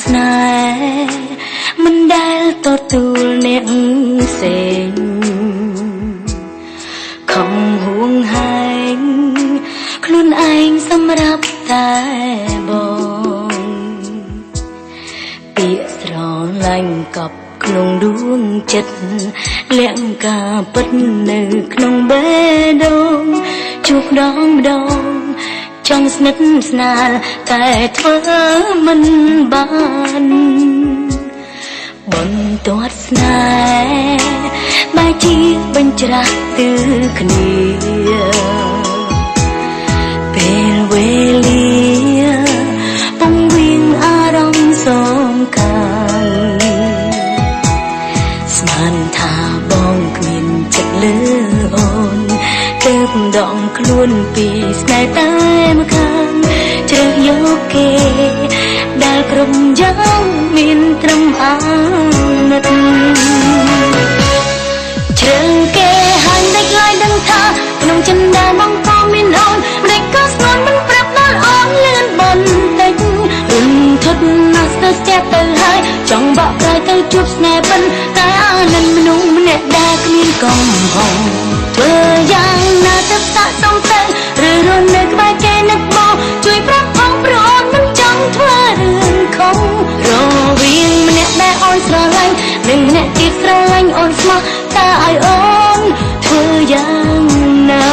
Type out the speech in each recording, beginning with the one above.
ស្នេហ៍មិនដែលទទួលអ្នកផ្សេងខំហួងហែងខ្លួនឯងសម្រាប់តែបងពាក្យស្រឡាញ់កប់ក្នុងដួងចិត្តលាក់ការពិតនៅក្នុងបេះដូងជួបដងម្ដងចង់ស្និទ្ធស្នាលតែធ្វើមិនបានបន្ទាត់ស្នេហ៍បែរជាបញ្ច្រាស់ទិលគ្នាពេលវេលាពងវាងអារម្មណ៍សងខាងស្មានថាបងគ្មានចិត្តលើអូនទើបដងខ្លួនពីស្នេហ៍តែម្ខាងជ្រើសយកគេដែលក្រុមយ៉ាងមានត្រឹមអាណិតជ្រើគេហើយដឹកឡើយដឹងថាក្នុងចិន្តាបងក៏មានអូនម្ដេចក៏ស្ងួនមិនប្រាប់ដល់អូនលឿនបន្តិចរំធត់ណាស់ស្ទើរស្ទះទៅហើយចង់បកក្រោយទៅជួបស្នេហ៍ពិនតែអាណិនមនុស្សម្នាក់ដែលគ្មានកំហុសធ្វើយ៉ាងណាទៅសាកសមទៅឬរស់នៅក្បែរគេនឹកបងជួយប្រាប់ផងព្រោះអូនមិនចង់ធ្វើរឿងខុសរវាងម្នាក់ដែលអូនស្រឡាញ់និងម្នាក់ទៀតស្រឡាញ់អូនស្មោះតើឲ្យអូនធ្វើយ៉ាងណា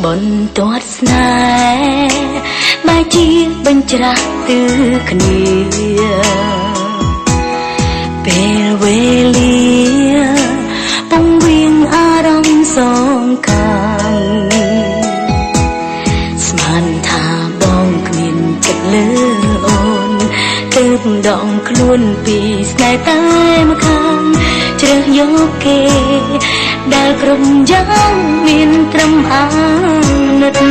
បន្ទាត់ស្នេហ៍បែរជាបញ្ច្រាស់ទិលគ្នាពេលវេលាពងវាងអារម្មណ៍សងខាងស្មានថាបងគ្មានចិត្តលើអូនទើបដងខ្លួនពីស្នេហ៍តែម្ខាងជ្រើសយកគេដែលក្រុមយ៉ាងមានត្រឹមអាណិត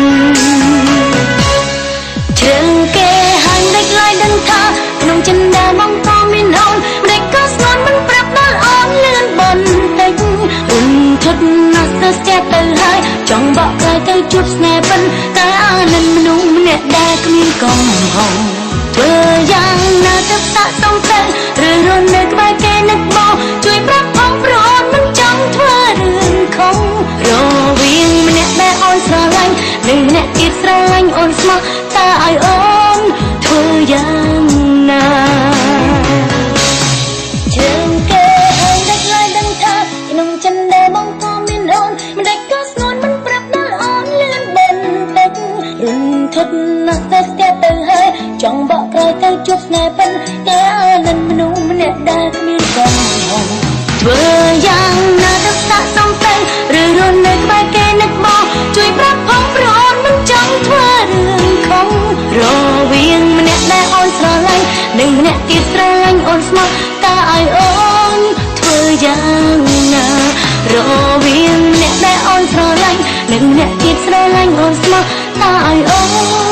ជ្រើគេហើយដឹកឡើយដឹងថាក្នុងចិន្តាបងក៏មានអូនម្ដេចក៏ស្ងួនមិនប្រាប់ដល់អូនលឿនបន្តិចរំធត់ណាស់ស្ទើរស្ទះទៅហើយចង់បកក្រោយទៅជួបស្នេហ៍ពិនតែអាណិនមនុស្សម្នាក់ដែលគ្មានកំហុសធ្វើយ៉ាងណាទៅសាកសមទៅឬរស់នៅក្បែរគេនឹកបងជួយប្រាប់ផងព្រោះអូនមិនចង់ធ្វើរឿងខុសរវាងម្នាក់ដែលអូនស្រឡាញ់និងម្នាក់ទៀតស្រឡាញ់អូនស្មោះតើឲ្យអូនធ្វើយ៉ាងណាជើងគេឲ្យដឹកឡើយដឹងថាក្នុងចិន្តាបងក៏មានអូនម្ដេចក៏ស្ងួនមិនប្រាប់ដល់អូនលឿនបន្តិចរំធត់ណាស់តែស្ទះទៅហើយចង់បកក្រោយទៅជួបស្នេហ៍ពិនតែអាណិនមនុស្សម្នាក់ដែលគ្មានកំហុសធ្វើយ៉ាងណាទៅសាកសមទៅឬរស់នៅក្បែរគេនឹកបងជួយប្រាប់ផងព្រោះអូនមិនចង់ធ្វើរឿងខុសរវាងម្នាក់ដែលអូនស្រឡាញ់និងម្នាក់ទៀតស្រឡាញ់អូនស្មោះតើឲ្យអូនធ្វើយ៉ាងណារវាងម្នាក់ដែលអូនស្រឡាញ់និងម្នាក់ទៀតស្រឡាញ់អូនស្មោះតើឲ្យអូន